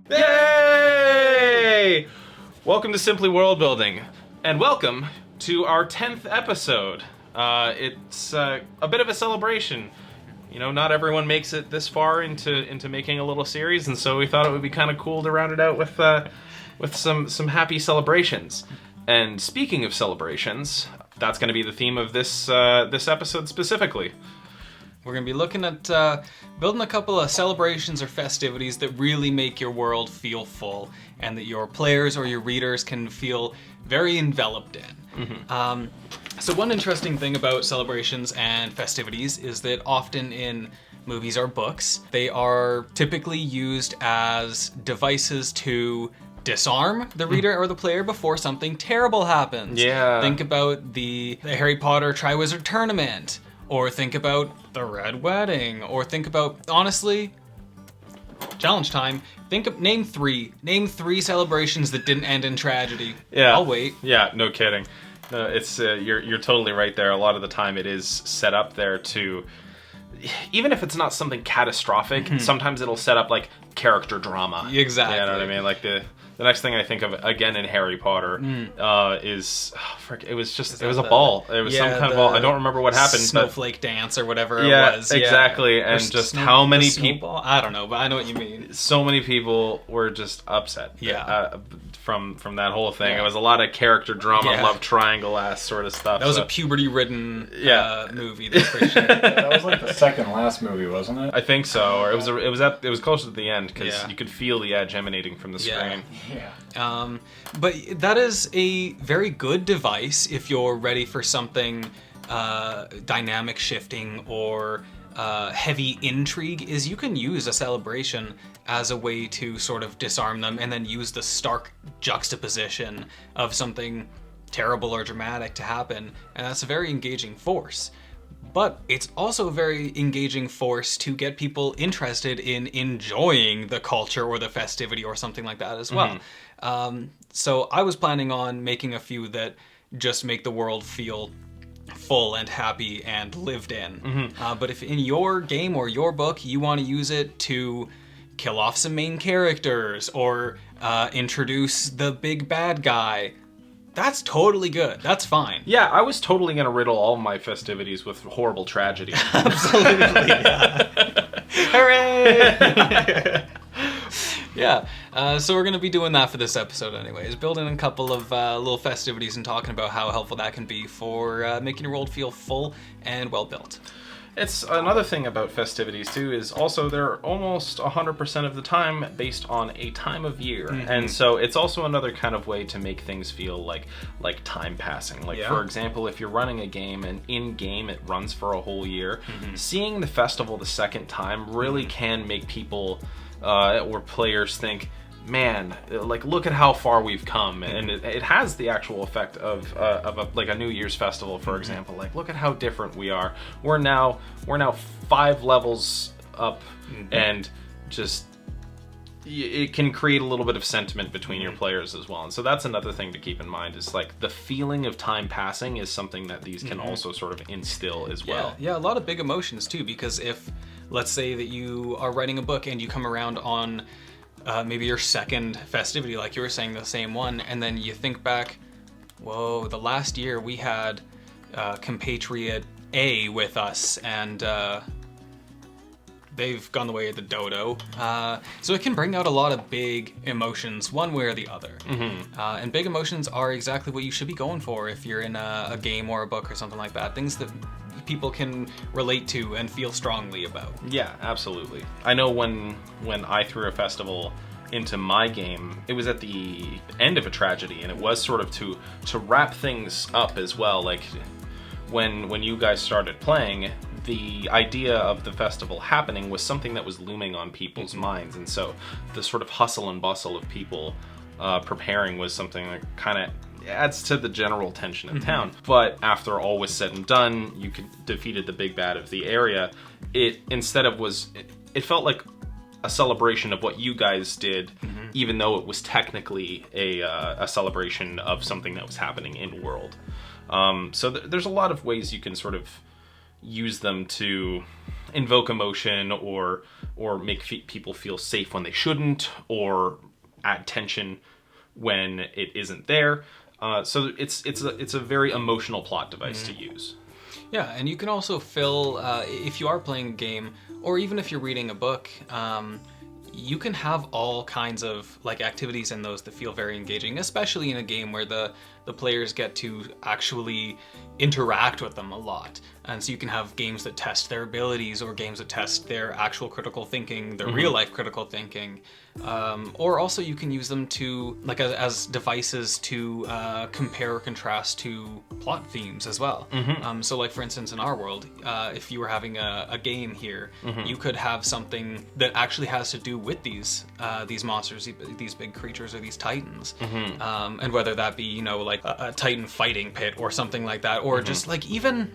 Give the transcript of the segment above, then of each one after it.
Yay! Welcome to Simply Worldbuilding, and welcome to our 10th episode. It's a bit of a celebration. You know, not everyone makes it this far into making a little series, and so we thought it would be kind of cool to round it out with some happy celebrations. And speaking of celebrations, that's going to be the theme of this episode specifically. We're going to be looking at building a couple of celebrations or festivities that really make your world feel full and that your players or your readers can feel very enveloped in. Mm-hmm. So one interesting thing about celebrations and festivities is that often in movies or books, they are typically used as devices to disarm the reader or the player before something terrible happens. Yeah. Think about the Harry Potter Triwizard Tournament. Or think about the Red Wedding, or think about, honestly, challenge time. Name three celebrations that didn't end in tragedy. Yeah, I'll wait. Yeah, no kidding. No, it's you're totally right there. A lot of the time, it is set up there to, even if it's not something catastrophic, sometimes it'll set up like character drama. Exactly. You know what I mean? Like the next thing I think of again in Harry Potter is it was a ball. It was some kind of ball. I don't remember what happened. Snowflake dance or whatever it was. Exactly. And just how many people? I don't know, but I know what you mean. So many people were just upset. Yeah. From that whole thing. It was a lot of character drama, love triangle-ass sort of stuff. That was a puberty-ridden movie, that's for sure. That was like the second last movie, wasn't it? I think so. Or it was close to the end because you could feel the edge emanating from the screen. Yeah. But that is a very good device if you're ready for something dynamic shifting or heavy intrigue, is you can use a celebration as a way to sort of disarm them and then use the stark juxtaposition of something terrible or dramatic to happen, and that's a very engaging force. But it's also a very engaging force to get people interested in enjoying the culture or the festivity or something like that as well. So I was planning on making a few that just make the world feel full and happy and lived in. But if in your game or your book you want to use it to kill off some main characters or introduce the big bad guy, that's totally good. That's fine. Yeah, I was totally going to riddle all my festivities with horrible tragedy. Absolutely, yeah. Hooray! Yeah, so we're going to be doing that for this episode anyways, building a couple of little festivities and talking about how helpful that can be for making your world feel full and well-built. It's another thing about festivities too is also they're almost 100% of the time based on a time of year, and so it's also another kind of way to make things feel like time passing. Like for example, if you're running a game and in game it runs for a whole year, seeing the festival the second time really can make people or players think, man, like look at how far we've come, and it has the actual effect of a New Year's festival, for example. Like look at how different we are. We're now 5 levels up, and just it can create a little bit of sentiment between your players as well. And so that's another thing to keep in mind, is like the feeling of time passing is something that these can also sort of instill as well. Yeah, a lot of big emotions too, because if, let's say that you are writing a book and you come around on maybe your second festivity, like you were saying, the same one, and then you think back, whoa, the last year we had compatriot A with us, and they've gone the way of the dodo. So it can bring out a lot of big emotions one way or the other. And big emotions are exactly what you should be going for if you're in a game or a book or something like that. Things that people can relate to and feel strongly about. Yeah, absolutely. I know when I threw a festival into my game, it was at the end of a tragedy, and it was sort of to wrap things up as well. Like when you guys started playing, the idea of the festival happening was something that was looming on people's minds, and so the sort of hustle and bustle of people preparing was something that kind of adds to the general tension in town. But after all was said and done, you defeated the big bad of the area. It felt like a celebration of what you guys did, even though it was technically a celebration of something that was happening in world. So there's a lot of ways you can sort of use them to invoke emotion or or make people feel safe when they shouldn't, or add tension when it isn't there. So it's a very emotional plot device to use. Yeah, and you can also fill, if you are playing a game, or even if you're reading a book, you can have all kinds of like activities in those that feel very engaging, especially in a game where the players get to actually interact with them a lot. And so you can have games that test their abilities, or games that test their actual critical thinking, their real life critical thinking. Or also you can use them to like as devices to compare or contrast to plot themes as well. So like for instance in our world, if you were having a game here, you could have something that actually has to do with these monsters, these big creatures, or these titans. And whether that be, you know, like a titan fighting pit or something like that, or just like even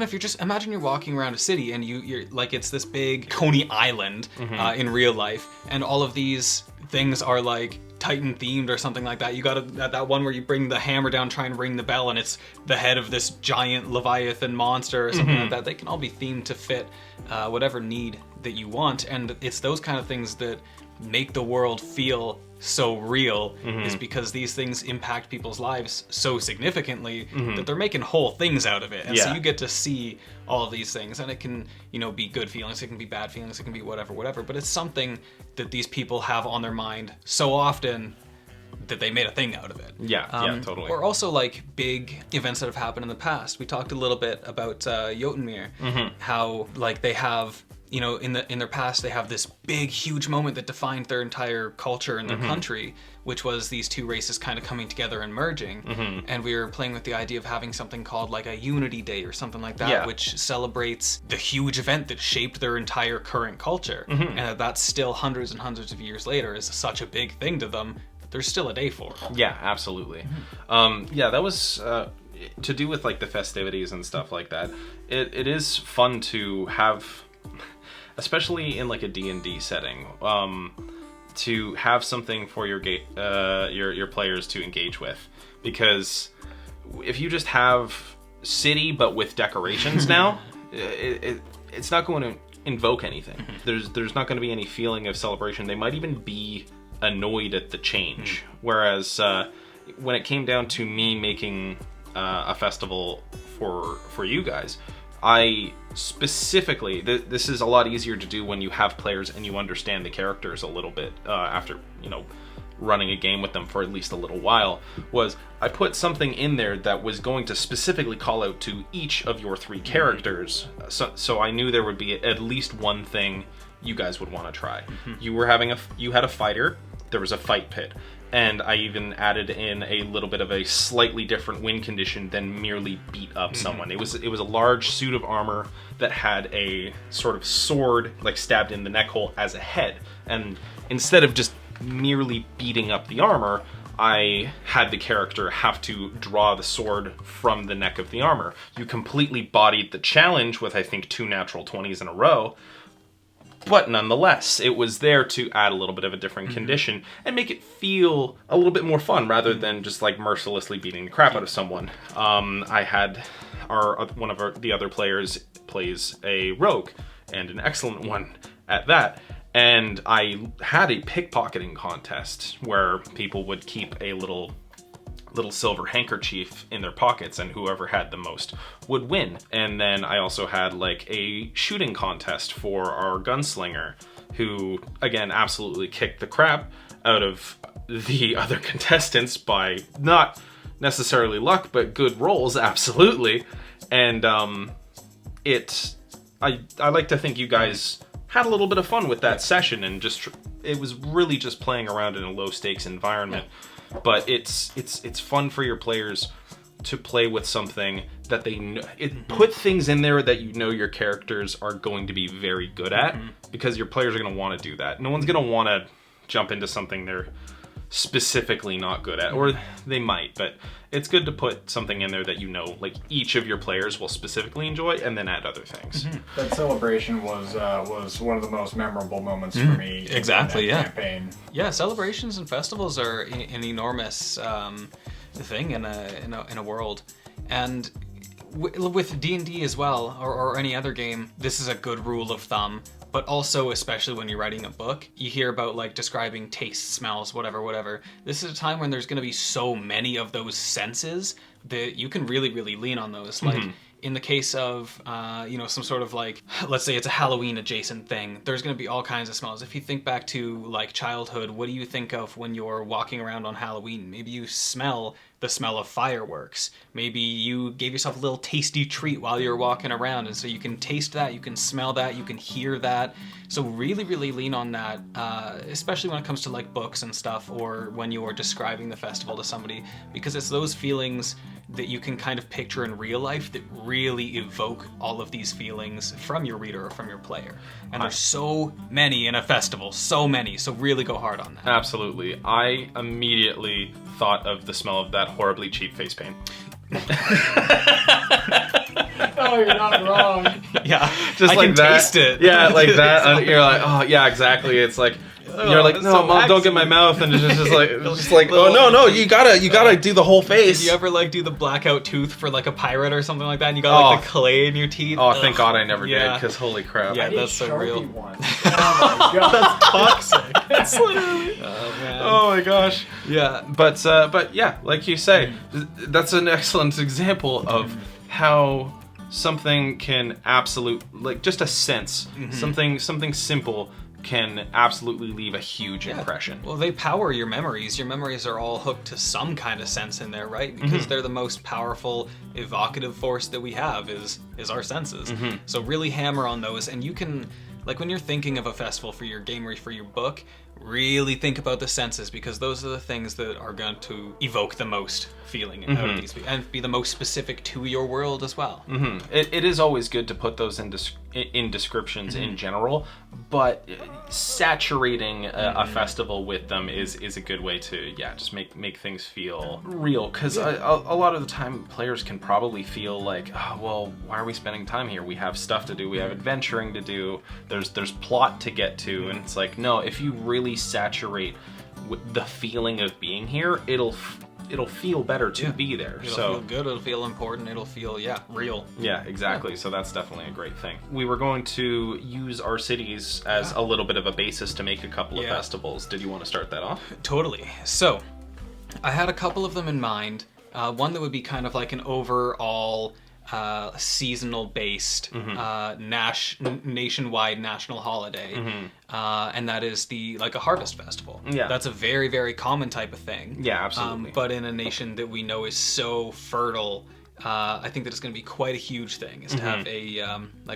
if you're just, imagine you're walking around a city and you're like, it's this big Coney Island in real life, and all of these things are like Titan themed or something like that. You got that one where you bring the hammer down, try and ring the bell, and it's the head of this giant Leviathan monster or something like that. They can all be themed to fit whatever need that you want, and it's those kind of things that make the world feel so real, is because these things impact people's lives so significantly that they're making whole things out of it. And so you get to see all of these things, and it can, you know, be good feelings, it can be bad feelings, it can be whatever, but it's something that these people have on their mind so often that they made a thing out of it. Yeah, totally. Or also like big events that have happened in the past. We talked a little bit about Jotunmyr, how like they have, you know, in their past they have this big, huge moment that defined their entire culture and their country, which was these two races kind of coming together and merging. And we were playing with the idea of having something called like a Unity Day or something like that, which celebrates the huge event that shaped their entire current culture. And that's still hundreds and hundreds of years later is such a big thing to them. There's still a day for it. Yeah, absolutely. That was to do with like the festivities and stuff like that. It is fun to have, especially in like a D&D setting, to have something for your players to engage with. Because if you just have city but with decorations now, it's not going to invoke anything. There's not going to be any feeling of celebration. They might even be annoyed at the change. Whereas when it came down to me making a festival for you guys, I specifically, this is a lot easier to do when you have players and you understand the characters a little bit after, you know, running a game with them for at least a little while, was I put something in there that was going to specifically call out to each of your three characters, so I knew there would be at least one thing you guys would want to try. You had a fighter, there was a fight pit, and I even added in a little bit of a slightly different win condition than merely beat up someone. It was a large suit of armor that had a sort of sword like stabbed in the neck hole as a head, and instead of just merely beating up the armor, I had the character have to draw the sword from the neck of the armor. You completely bodied the challenge with, I think, 2 natural 20s in a row. But nonetheless, it was there to add a little bit of a different condition and make it feel a little bit more fun rather than just like mercilessly beating the crap out of someone. I had one of the other players plays a rogue, and an excellent one at that. And I had a pickpocketing contest where people would keep a little silver handkerchief in their pockets, and whoever had the most would win. And then I also had like a shooting contest for our gunslinger, who again absolutely kicked the crap out of the other contestants by not necessarily luck but good rolls, absolutely. And I like to think you guys had a little bit of fun with that session, and just it was really just playing around in a low stakes environment. But it's fun for your players to play with something that they know. Put things in there that you know your characters are going to be very good at, because your players are going to want to do that. No one's going to want to jump into something they're specifically not good at, or they might, but it's good to put something in there that you know like each of your players will specifically enjoy, and then add other things. That celebration was one of the most memorable moments for me. Exactly, in that campaign. Yeah, celebrations and festivals are an enormous thing in a world, and with D&D as well, or any other game, this is a good rule of thumb. but also, especially when you're writing a book, you hear about like describing taste, smells, whatever. This is a time when there's going to be so many of those senses that you can really, really lean on those. Like in the case of, some sort of like, let's say it's a Halloween adjacent thing, there's going to be all kinds of smells. If you think back to like childhood, what do you think of when you're walking around on Halloween? Maybe you smell the smell of fireworks. Maybe you gave yourself a little tasty treat while you're walking around, and so you can taste that, you can smell that, you can hear that. So really, really lean on that, especially when it comes to like books and stuff, or when you're describing the festival to somebody, because it's those feelings that you can kind of picture in real life that really evoke all of these feelings from your reader or from your player. And there's so many in a festival, so many, so really go hard on that. Absolutely. I immediately thought of the smell of that horribly cheap face paint. Oh, you're not wrong. Yeah, just I like can that. taste it. Yeah, like that. And you're like, oh yeah, exactly. It's like, you're like, no, so Mom, don't get my mouth, and it's just like, oh no, you gotta do the whole face. Did you ever like do the blackout tooth for like a pirate or something like that, and you got like the clay in your teeth? Oh, thank God I never did, because holy crap. Yeah, I did that's so Sharpie real. Once. Oh my God. That's toxic. That's literally. Oh man. Oh my gosh. Yeah. But yeah, like you say, that's an excellent example of how something can just a sense, something simple can absolutely leave a huge impression. Well, they power your memories. Your memories are all hooked to some kind of sense in there, right? Because they're the most powerful evocative force that we have is our senses. So really hammer on those, and you can, like when you're thinking of a festival for your game or for your book, really think about the senses, because those are the things that are going to evoke the most feeling out of these, and be the most specific to your world as well. It is always good to put those in descriptions in general, but saturating a festival with them is a good way to just make things feel real, because a lot of the time players can probably feel like, oh, well, why are we spending time here? We have stuff to do, we have adventuring to do, there's plot to get to, and it's like, no, if you really saturate with the feeling of being here, it'll feel better to be there. It'll feel good, it'll feel important, it'll feel, real. Yeah, exactly. So that's definitely a great thing. We were going to use our cities as a little bit of a basis to make a couple of festivals. Did you want to start that off? Totally. So, I had a couple of them in mind. One that would be kind of like an overall seasonal based nationwide national holiday, and that is a harvest festival. That's a very, very common type of thing. Absolutely. But in a nation that we know is so fertile, I think that it's going to be quite a huge thing is to have a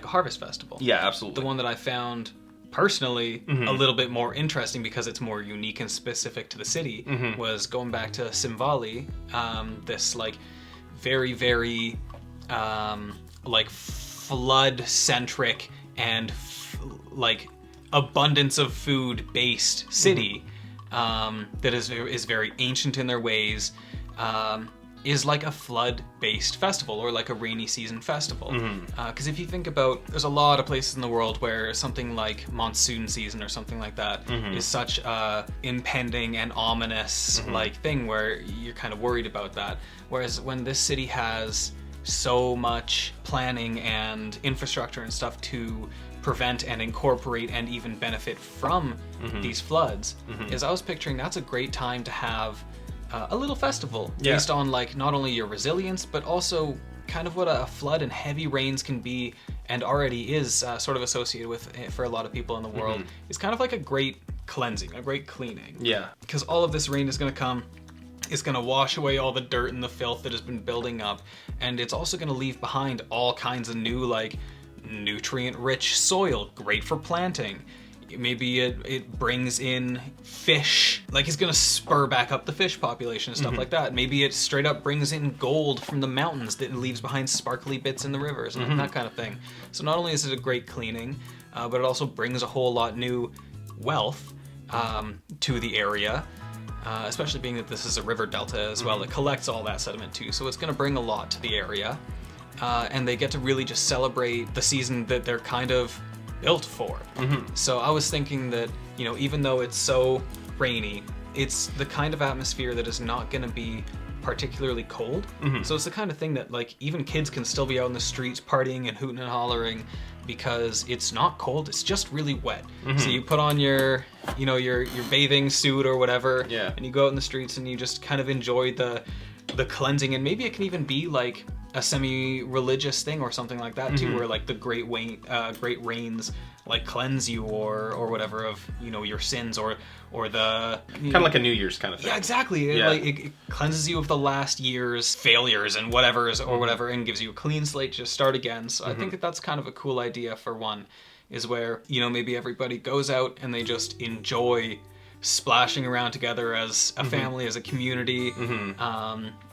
harvest festival. Absolutely. The one that I found personally a little bit more interesting because it's more unique and specific to the city was going back to Simvali, this very, very flood centric and abundance of food based city that is very ancient in their ways, is like a flood-based festival or like a rainy season festival. Because if you think about, there's a lot of places in the world where something like monsoon season or something like that is such a impending and ominous thing where you're kind of worried about that. Whereas when this city has so much planning and infrastructure and stuff to prevent and incorporate and even benefit from these floods, is I was picturing that's a great time to have a little festival based on not only your resilience, but also kind of what a flood and heavy rains can be, and already is sort of associated with for a lot of people in the world. It's kind of like a great cleansing, a great cleaning. Because all of this rain is going to come, it's going to wash away all the dirt and the filth that has been building up, and it's also going to leave behind all kinds of new nutrient-rich soil, great for planting. Maybe it brings in fish, it's gonna spur back up the fish population and stuff like that. Maybe it straight up brings in gold from the mountains that leaves behind sparkly bits in the rivers and that kind of thing. So not only is it a great cleaning, but it also brings a whole lot new wealth to the area, especially being that this is a river delta as well. It collects all that sediment too, so it's gonna bring a lot to the area. And they get to really just celebrate the season that they're kind of built for. So I was thinking that, even though it's so rainy, it's the kind of atmosphere that is not going to be particularly cold. So it's the kind of thing that like even kids can still be out in the streets partying and hooting and hollering because it's not cold, it's just really wet. So you put on your, you know, your bathing suit or whatever, and you go out in the streets and you just kind of enjoy the cleansing, and maybe it can even be like a semi-religious thing or something like that too, where like the great rains like cleanse you or whatever of, you know, your sins or the kind of like a New Year's kind of thing. Yeah, exactly. It cleanses you of the last year's failures and whatever, and gives you a clean slate to start again. So I think that that's kind of a cool idea for one, is where, you know, maybe everybody goes out and they just enjoy splashing around together as a family, as a community,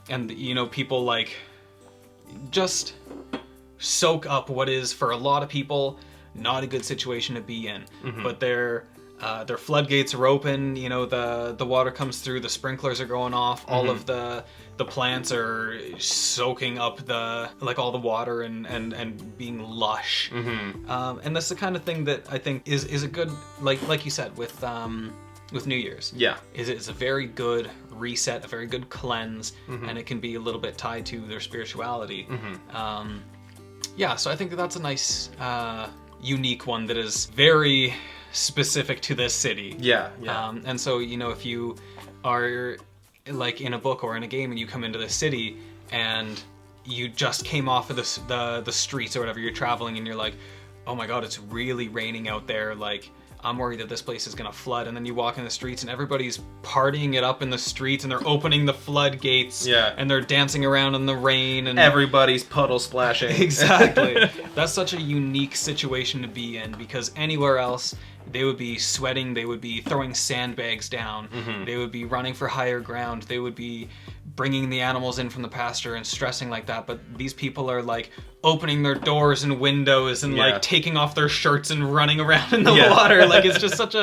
and, you know, people like just soak up what is, for a lot of people, not a good situation to be in. But their floodgates are open, you know, the water comes through, the sprinklers are going off, all of the plants are soaking up all the water and being lush. And that's the kind of thing that I think is a good, like you said, with New Year's. Yeah. It's a very good reset, a very good cleanse, and it can be a little bit tied to their spirituality. Yeah, so I think that's a nice, unique one that is very specific to this city. Yeah. And so, you know, if you are like in a book or in a game and you come into the city and you just came off of the streets or whatever, you're traveling and you're like, oh my god, it's really raining out there, like I'm worried that this place is gonna flood, and then you walk in the streets and everybody's partying it up in the streets and they're opening the floodgates, and they're dancing around in the rain and everybody's puddle splashing. Exactly. That's such a unique situation to be in, because anywhere else they would be sweating, they would be throwing sandbags down, they would be running for higher ground, they would be bringing the animals in from the pasture and stressing like that. But these people are like opening their doors and windows and like taking off their shirts and running around in the water. Like it's just such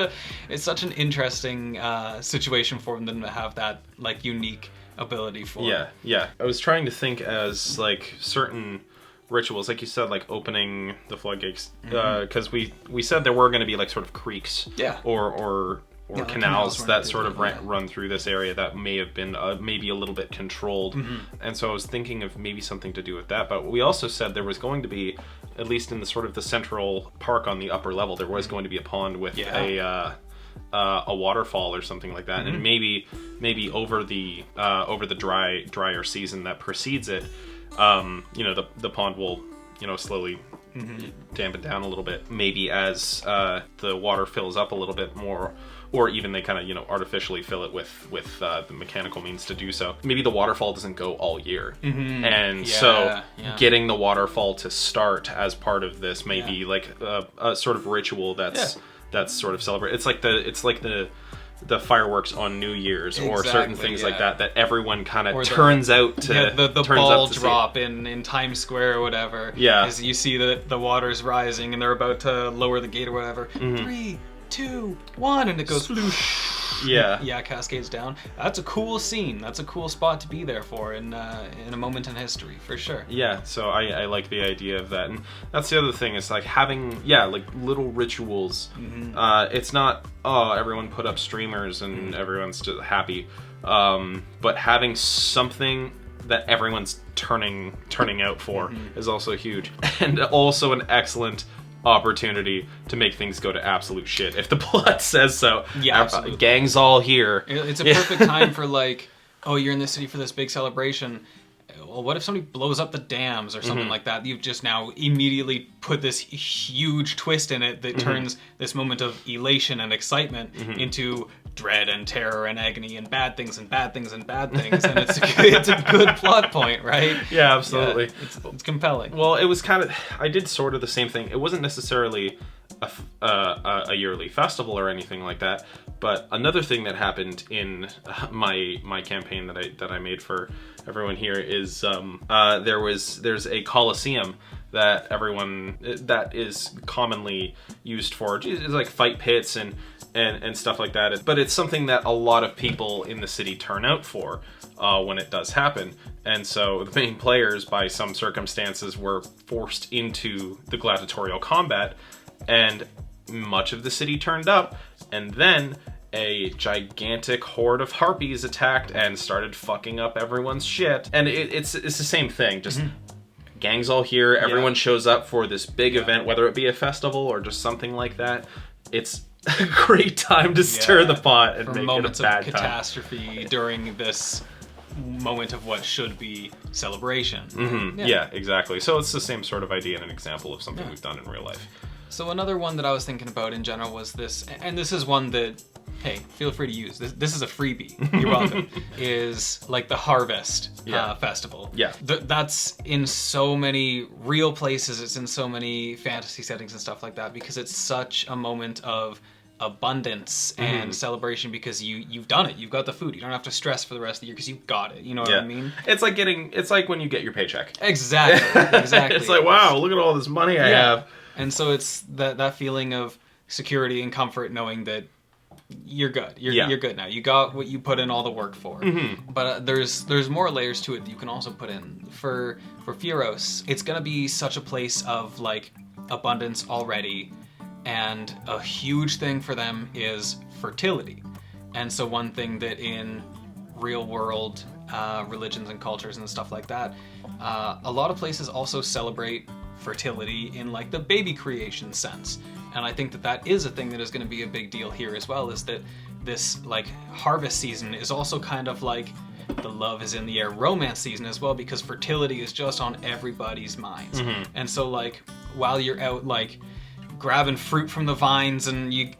an interesting situation for them to have that like unique ability for. Yeah. I was trying to think as like certain rituals, like you said, like opening the floodgates, because we said there were going to be like sort of creeks, or canals that sort of run through this area that may have been maybe a little bit controlled, and so I was thinking of maybe something to do with that. But we also said there was going to be, at least in the sort of the central park on the upper level, there was going to be a pond with a waterfall or something like that, and maybe over the drier season that precedes it, you know, the pond will, you know, slowly dampen down a little bit, maybe as the water fills up a little bit more, or even they kind of, you know, artificially fill it with the mechanical means to do so. Maybe the waterfall doesn't go all year, and so getting the waterfall to start as part of this may be like a sort of ritual that's sort of celebrate. It's like the fireworks on New Year's, or certain things like that everyone kind of turns out to the ball drop in Times Square or whatever. As you see the water's rising and they're about to lower the gate or whatever. 3, 2, 1, and it goes sploosh. Cascades down. That's a cool scene. That's a cool spot to be there for in a moment in history, for sure. Yeah, so I like the idea of that. And that's the other thing, is like having like little rituals. It's not, everyone put up streamers and everyone's just happy, but having something that everyone's turning out for is also huge, and also an excellent opportunity to make things go to absolute shit if the plot says so. Absolutely. Gang's all here. It's a perfect time for like, oh, you're in the city for this big celebration. Well, what if somebody blows up the dams or something like that? You've just now immediately put this huge twist in it that turns this moment of elation and excitement into dread and terror and agony and bad things and bad things and bad things, and it's a good plot point, right? Yeah, absolutely. Yeah, it's compelling. Well, it was kind of, I did sort of the same thing. It wasn't necessarily a yearly festival or anything like that, but another thing that happened in my campaign that I made for everyone here is there's a coliseum that is commonly used for, it's like fight pits and stuff like that, but it's something that a lot of people in the city turn out for when it does happen. And so the main players, by some circumstances, were forced into the gladiatorial combat, and much of the city turned up, and then a gigantic horde of harpies attacked and started fucking up everyone's shit. And it's the same thing, just gangs all here, everyone shows up for this big event, whether it be a festival or just something like that. It's a great time to stir the pot and make moments it a bad of catastrophe during this moment of what should be celebration. Yeah, exactly. So it's the same sort of idea and an example of something we've done in real life. So another one that I was thinking about in general was this, and this is one that, hey, feel free to use. This is a freebie. You're welcome. Is like the Harvest Festival. Yeah. That's in so many real places. It's in so many fantasy settings and stuff like that because it's such a moment of abundance and celebration because you've done it. You've got the food. You don't have to stress for the rest of the year because you've got it. You know what I mean? It's like when you get your paycheck. Exactly. It's like, wow, look at all this money I have. And so it's that feeling of security and comfort knowing that you're good. You're good now. You got what you put in all the work for. But there's more layers to it that you can also put in. For Furos, it's going to be such a place of like abundance already. And a huge thing for them is fertility. And so one thing that in real world religions and cultures and stuff like that, a lot of places also celebrate fertility in like the baby creation sense. And I think that is a thing that is going to be a big deal here as well, is that this like harvest season is also kind of like the love is in the air romance season as well, because fertility is just on everybody's minds. And so like while you're out like grabbing fruit from the vines and you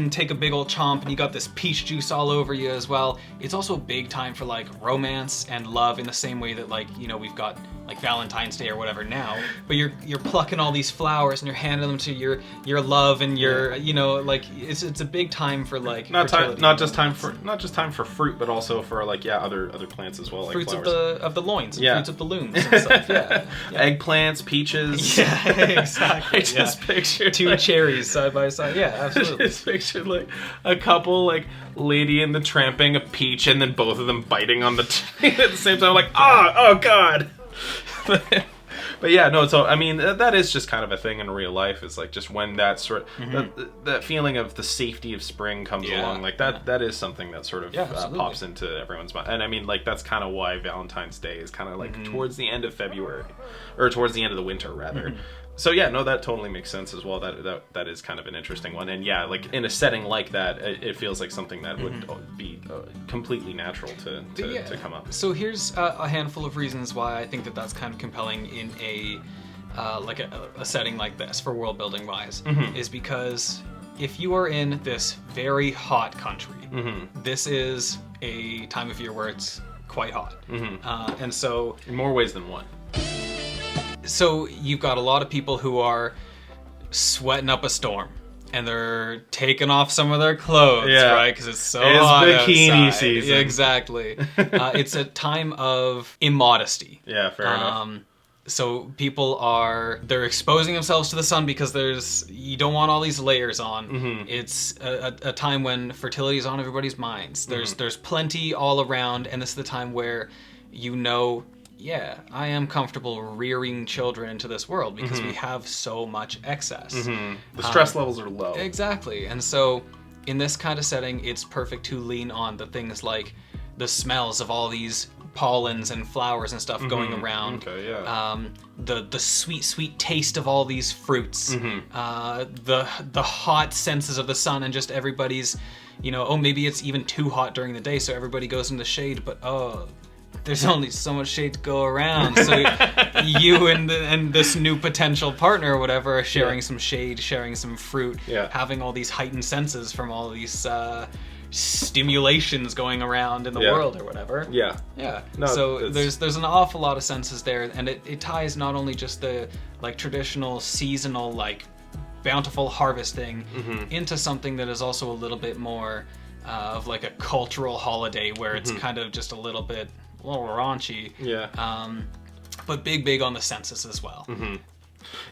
take a big old chomp and you got this peach juice all over you as well, it's also a big time for like romance and love in the same way that like, you know, we've got like Valentine's Day or whatever now, but you're plucking all these flowers and you're handing them to your love and your, you know, like it's a big time for like not just time for fruit, but also for like other plants as well, like fruits flowers. of the loins, fruits of the looms and stuff. Eggplants, peaches. Exactly. I just pictured two cherries side by side. Yeah, absolutely. I just pictured like a couple, like Lady and the Tramping, a peach, and then both of them biting on the tree at the same time. Like, oh god. But yeah, no. So I mean, that is just kind of a thing in real life. Is like just when that sort that feeling of the safety of spring comes along, like that. That is something that sort of pops into everyone's mind. And I mean, like that's kind of why Valentine's Day is kind of like towards the end of February, or towards the end of the winter rather. So yeah, no, that totally makes sense as well. That is kind of an interesting one. And yeah, like in a setting like that, it feels like something that would be completely natural to come up. So here's a handful of reasons why I think that that's kind of compelling in a setting like this for world building wise, is because if you are in this very hot country, this is a time of year where it's quite hot, and so in more ways than one. So you've got a lot of people who are sweating up a storm, and they're taking off some of their clothes, right? Because it's so hot bikini outside. season. Yeah, exactly. It's a time of immodesty. Yeah, fair enough. So people they're exposing themselves to the sun because you don't want all these layers on. It's a time when fertility is on everybody's minds. There's plenty all around, and this is the time where you know, I am comfortable rearing children into this world because we have so much excess. The stress levels are low. Exactly. And so in this kind of setting, it's perfect to lean on the things like the smells of all these pollens and flowers and stuff going around. The sweet taste of all these fruits. The hot senses of the sun, and just everybody's, you know, maybe it's even too hot during the day, so everybody goes in the shade, but there's only so much shade to go around. So you and this new potential partner or whatever are sharing some shade, sharing some fruit, having all these heightened senses from all these stimulations going around in the world or whatever. No, so there's an awful lot of senses there, and it ties not only just the like traditional seasonal like bountiful harvesting into something that is also a little bit more of like a cultural holiday where it's kind of just a little raunchy, but big on the senses as well.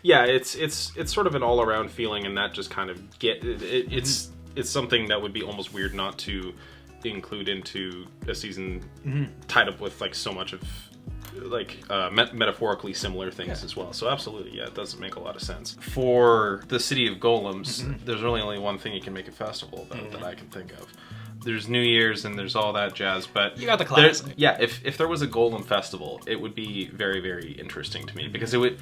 Yeah, it's sort of an all around feeling, and that just kind of it's something that would be almost weird not to include into a season tied up with like so much of metaphorically similar things as well. So absolutely, yeah, it does make a lot of sense. For the city of golems, there's really only one thing you can make a festival about that I can think of. There's New Year's and there's all that jazz, but you got the classic. Yeah, if there was a golem festival, it would be very, very interesting to me, because it would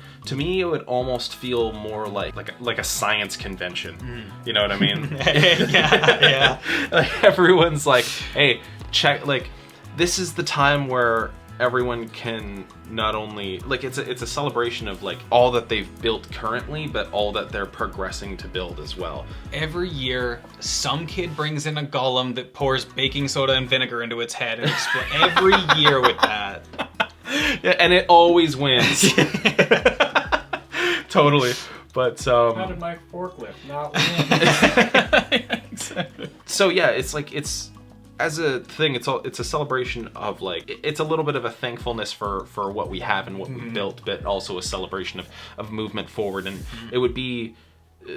almost feel more like a science convention. You know what I mean? Yeah. Like everyone's like, hey, check, like this is the time where everyone can not only it's a celebration of like all that they've built currently, but all that they're progressing to build as well. Every year, some kid brings in a golem that pours baking soda and vinegar into its head, and every year with that. Yeah, and it always wins. Totally. But how did my forklift not win? Exactly. So yeah, it's as a thing, it's a celebration of like, it's a little bit of a thankfulness for what we have and what we built, but also a celebration of movement forward. And it would be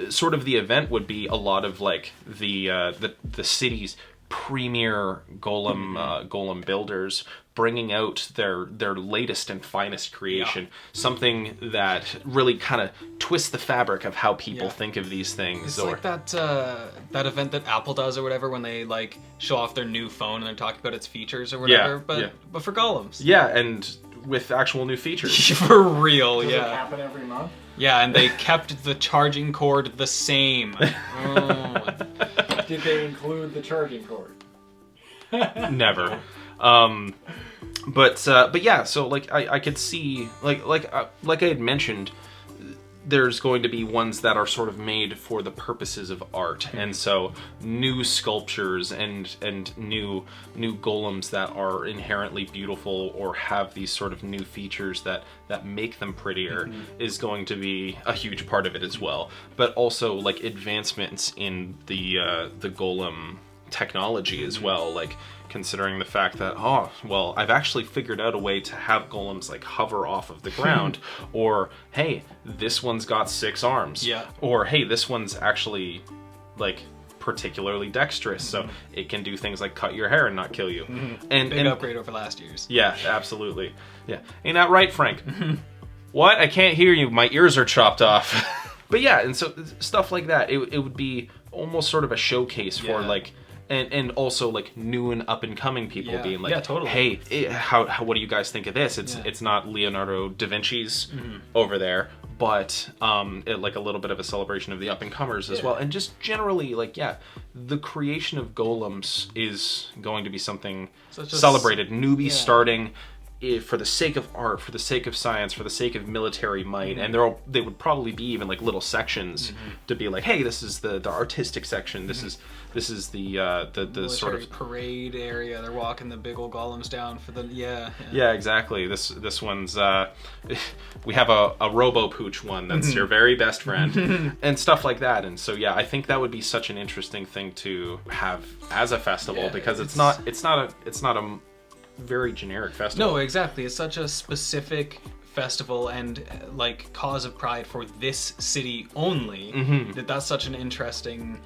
sort of, the event would be a lot of like the city's premier golem builders bringing out their latest and finest creation, something that really kind of twists the fabric of how people think of these things. It's like that event that Apple does or whatever, when they like show off their new phone and they're talking about its features or whatever, but for golems. Yeah, and with actual new features. For real. Does it happen every month? Yeah, and they kept the charging cord the same. Did they include the charging cord? Never. But yeah, so like I could see like I had mentioned, there's going to be ones that are sort of made for the purposes of art, and so new sculptures and new golems that are inherently beautiful or have these sort of new features that make them prettier is going to be a huge part of it as well. But also like advancements in the golem technology as well, like considering the fact that, I've actually figured out a way to have golems like hover off of the ground, or hey, this one's got 6 arms, or hey, this one's actually like particularly dexterous, so it can do things like cut your hair and not kill you. And big upgrade over last year's. Yeah, absolutely. Yeah, ain't that right, Frank? What? I can't hear you. My ears are chopped off. But yeah, and so stuff like that, it would be almost sort of a showcase for like. And also like new and up and coming people being like, totally. Hey, what do you guys think of this? It's not Leonardo da Vinci's over there, but like a little bit of a celebration of the up and comers as well. And just generally like, the creation of golems is going to be something celebrated. Newbies starting for the sake of art, for the sake of science, for the sake of military might, and they would probably be even like little sections to be like, hey, this is the artistic section. This is the sort of parade area. They're walking the big old golems down for the yeah, exactly. This one's we have a Robo Pooch one that's your very best friend and stuff like that. And so I think that would be such an interesting thing to have as a festival, because it's not a very generic festival. No, exactly. It's such a specific festival and like cause of pride for this city only, that's such an interesting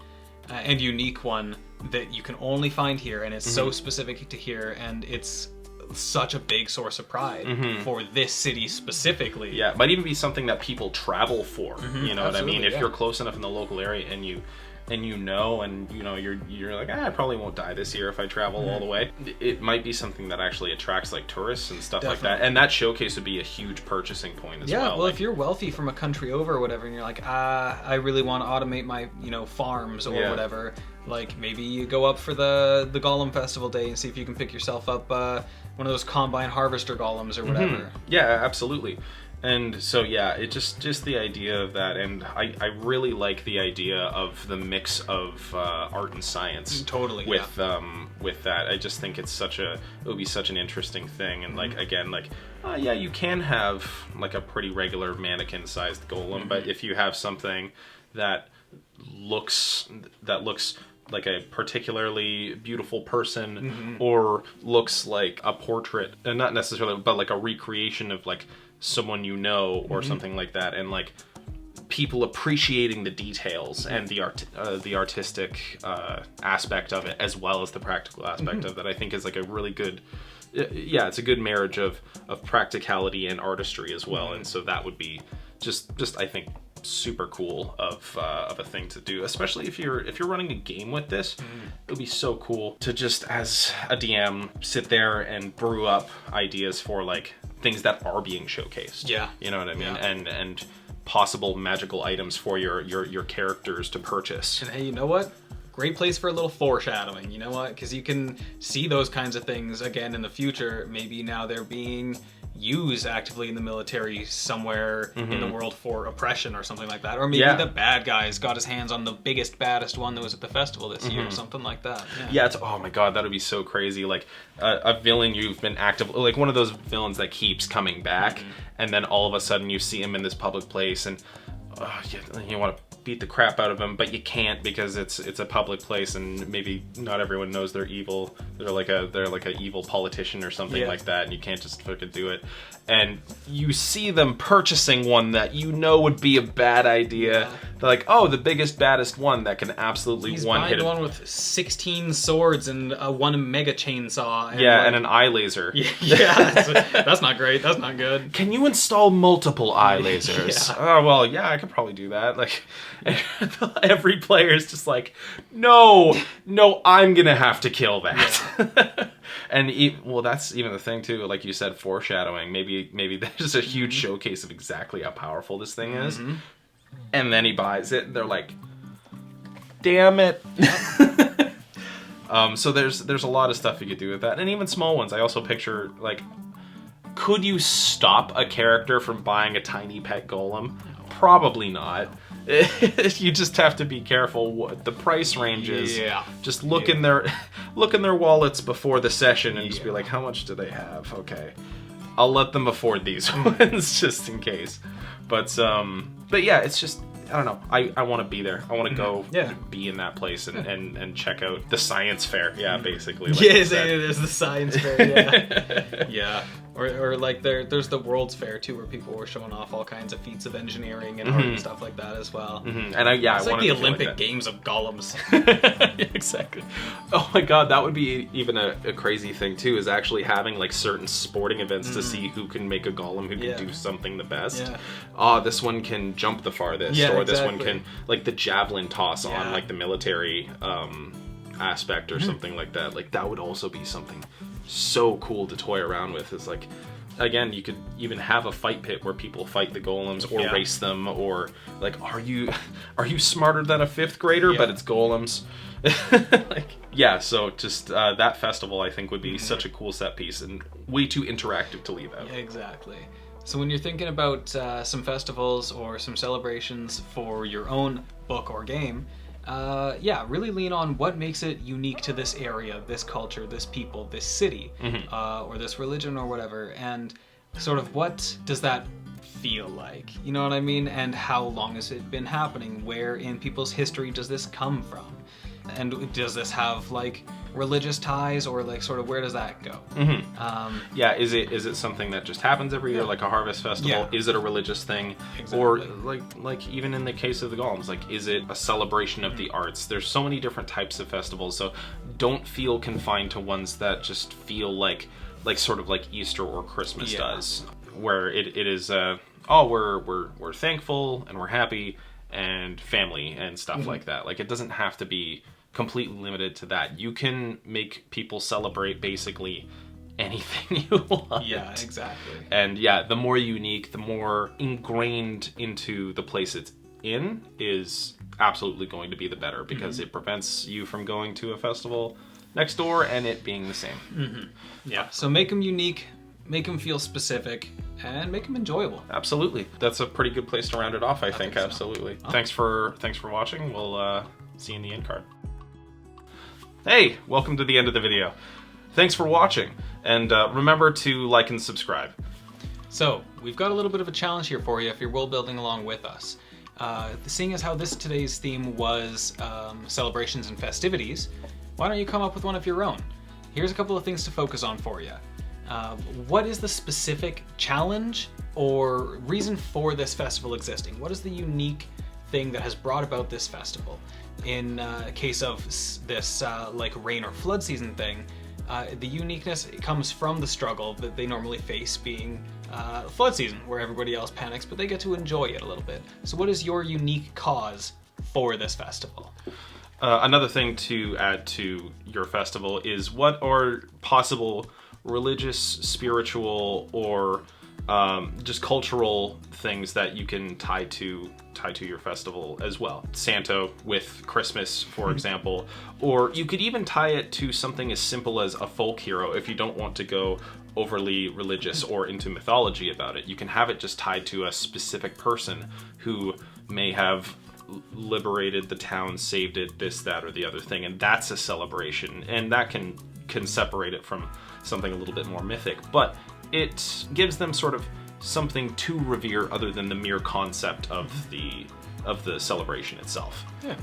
and unique one that you can only find here, and it's so specific to here, and it's such a big source of pride for this city specifically. Yeah, it might even be something that people travel for. You know what I mean? If you're close enough in the local area and you're like, I probably won't die this year if I travel all the way. It might be something that actually attracts like tourists and stuff like that. And that showcase would be a huge purchasing point as well. Yeah, well, if you're wealthy from a country over or whatever, and you're like, I really want to automate my, farms or whatever, like maybe you go up for the Golem Festival Day and see if you can pick yourself up one of those combine harvester golems or whatever. Yeah, absolutely. And so it just the idea of that, and I really like the idea of the mix of art and science. Totally. With that, I just think it would be such an interesting thing, and like again, like you can have like a pretty regular mannequin-sized golem, but if you have something that looks like a particularly beautiful person, or looks like a portrait, and not necessarily, but like a recreation of like someone or something like that, and like people appreciating the details and the artistic aspect of it, as well as the practical aspect of it, I think is like a really good, yeah, it's a good marriage of practicality and artistry as well. And so that would be just I think super cool of a thing to do, especially if you're running a game with this. It would be so cool to just, as a DM, sit there and brew up ideas for like things that are being showcased. Yeah, you know what I mean. yeah. And possible magical items for your characters to purchase. And hey, you know what? Great place for a little foreshadowing, you know what? Because you can see those kinds of things again in the future. Maybe now they're being used actively in the military somewhere in the world for oppression or something like that. Or maybe the bad guys got his hands on the biggest, baddest one that was at the festival this year, or something like that. Yeah, it's, oh my god, that would be so crazy. Like a villain you've been active, like one of those villains that keeps coming back, and then all of a sudden you see him in this public place, and you want to beat the crap out of him, but you can't because it's a public place, and maybe not everyone knows they're evil. They're like a evil politician or something like that, and you can't just fucking do it. And you see them purchasing one that you know would be a bad idea. They're like, oh, the biggest, baddest one that can absolutely one-hit one with 16 swords and one mega chainsaw. And and an eye laser. That's not great. That's not good. Can you install multiple eye lasers? Oh, well, yeah, I could probably do that. Like, every player is just like, no, I'm gonna have to kill that. And well, that's even the thing too. Like you said, foreshadowing. Maybe there's a huge showcase of exactly how powerful this thing is, and then he buys it. And they're like, damn it. So there's a lot of stuff you could do with that, and even small ones. I also picture like, could you stop a character from buying a tiny pet golem? Probably not. You just have to be careful what the price range is. Just look in their wallets before the session and just be like, how much do they have? Okay, I'll let them afford these ones just in case. But yeah, it's just, I don't know. I want to be there. I want to go be in that place and check out the science fair. Yeah, basically. Like it is the science fair. Yeah. Or like there's the World's Fair too, where people were showing off all kinds of feats of engineering and art and stuff like that as well. And it's like the Olympic Games of golems. Exactly. Oh my god, that would be even a crazy thing too, is actually having like certain sporting events to see who can make a golem who can do something the best. This one can jump the farthest, or this one can, like the javelin toss on like the military aspect or something like that. Like that would also be something so cool to toy around with. It's like, again, you could even have a fight pit where people fight the golems or race them, or like, are you smarter than a 5th grader? But it's golems. Like, yeah, so just that festival I think would be such a cool set piece and way too interactive to leave out. Exactly. So when you're thinking about some festivals or some celebrations for your own book or game, really lean on what makes it unique to this area, this culture, this people, this city, or this religion or whatever, and sort of what does that feel like? You know what I mean? And how long has it been happening? Where in people's history does this come from? And does this have like religious ties, or like sort of where does that go? Is it something that just happens every year, like a harvest festival? Is it a religious thing? Or like even in the case of the golems, like, is it a celebration of the arts? There's so many different types of festivals, so don't feel confined to ones that just feel like sort of like Easter or Christmas does, where it is we're thankful and we're happy and family and stuff like that. Like, it doesn't have to be completely limited to that. You can make people celebrate basically anything you want. Yeah, exactly. And yeah, the more unique, the more ingrained into the place it's in is absolutely going to be the better, because it prevents you from going to a festival next door and it being the same. Yeah, so make them unique, make them feel specific, and make them enjoyable. Absolutely. That's a pretty good place to round it off, I think. So. Absolutely. Oh. Thanks for watching. We'll see you in the end card. Hey, welcome to the end of the video. Thanks for watching, and remember to like and subscribe. So, we've got a little bit of a challenge here for you if you're world building along with us. Seeing as how today's theme was celebrations and festivities, why don't you come up with one of your own? Here's a couple of things to focus on for you. What is the specific challenge or reason for this festival existing. What is the unique thing that has brought about this festival? In case of this like rain or flood season thing, the uniqueness comes from the struggle that they normally face being flood season, where everybody else panics, but they get to enjoy it a little bit. So what is your unique cause for this festival? Another thing to add to your festival is what are possible religious, spiritual, or just cultural things that you can tie to your festival as well. Santa with Christmas, for example, or you could even tie it to something as simple as a folk hero if you don't want to go overly religious or into mythology about it. You can have it just tied to a specific person who may have liberated the town, saved it, this, that, or the other thing, and that's a celebration, and that can separate it from something a little bit more mythic, but it gives them sort of something to revere other than the mere concept of the celebration itself. Yeah.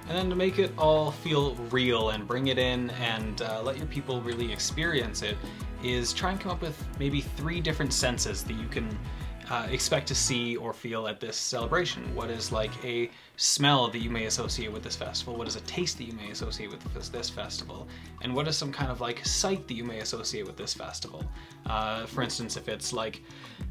And then to make it all feel real and bring it in and let your people really experience it is try and come up with maybe 3 different senses that you can expect to see or feel at this celebration. What is like a smell that you may associate with this festival? What is a taste that you may associate with this festival? And what is some kind of like sight that you may associate with this festival? For instance, if it's like,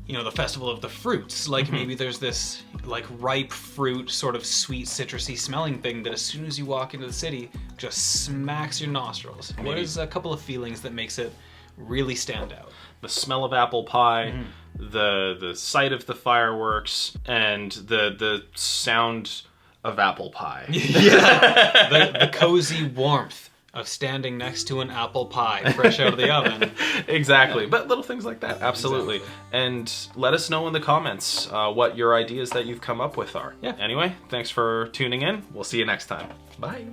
you know, the festival of the fruits, like maybe there's this like ripe fruit, sort of sweet citrusy smelling thing that as soon as you walk into the city just smacks your nostrils. What is a couple of feelings that makes it really stand out? The smell of apple pie, the sight of the fireworks, and the sound of apple pie. Yeah, the cozy warmth of standing next to an apple pie fresh out of the oven. Exactly, but little things like that, absolutely. Exactly. And let us know in the comments what your ideas that you've come up with are. Yeah. Anyway, thanks for tuning in. We'll see you next time. Bye.